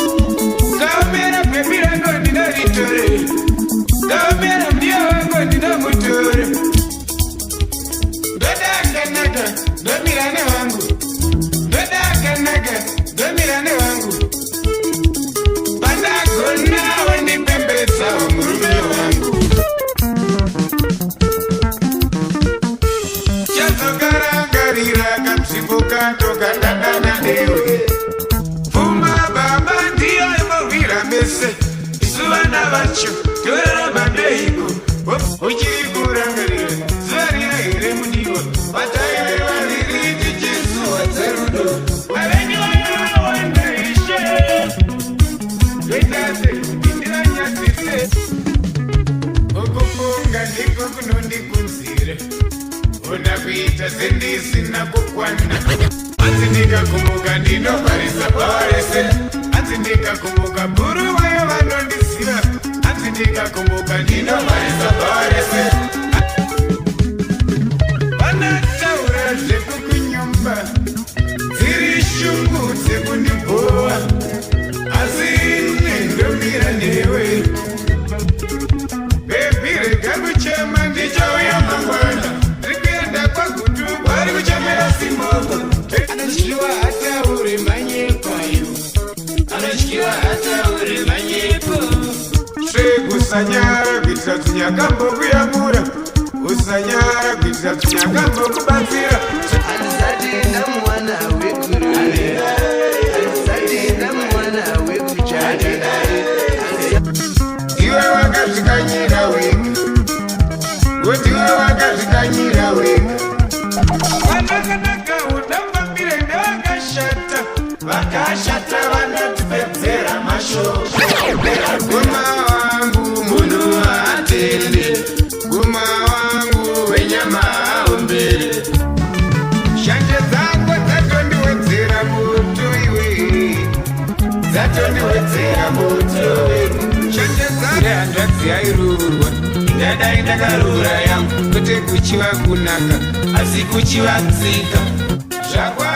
Kamera baby rango ndina ritore. Kamera mdia wango ndina mutore. Doda kanaga, domirane wangu. Doda kanaga, domirane wangu. Banda kona wani pembeza umurume wangu. Chazo garangarira kamsifuka toka tatana dewe. Fuma baba ndiyo emovira mese. Isuwana bacho, tuwera bandeiko. Uchiri kurangarira, zuwarira ire muniwa. Wataire waliriti jesu wazerudo. Waleni wanda ishe. Wetase, indira nyasise. Okufunga ndiko kunondi kunzire. Ona kuita sendisi na kukwana. Anzindika kumuka ndino parisa pawarese. Anzindika kumuka buru wayo vanondisiva. Anzindika kumuka ndino parisa pawarese. Vanataura zvekukunyumba. Dziri shungu dzekundibowa. Asi nendomira newe. Baby rega kuchema ndichauya mangwana. Rikuenda kwagutu vari kuchamera simoko. Anotyiwa hata uri manyekwayo. Anotyiwa hata uri manyeko. Usanyara kuitira kuti nyakambo kuyamura. Usanyara kuitira kuti nyakambo kubatsira. Alisati ndamwana wekuru. Alisati ndamwana wekuchadi. Iwe wakazvikanyira wega. Iwe wakazvikanyira wega. Vanakanaka udambambire nevakashata. Vakashata vanotipedzera mashoko. Guma wangu munhu atende. Guma wangu wenyama aombere. Shanje dzako dzatondiwedzera moto iwe. Dzatondiwedzera moto iwe. Shanje dzako hanzvadzi yairurwa. Ndadai ndakarura yangu. Kwete kuchiva kunaka asi kuchiva tsika. Zvakwa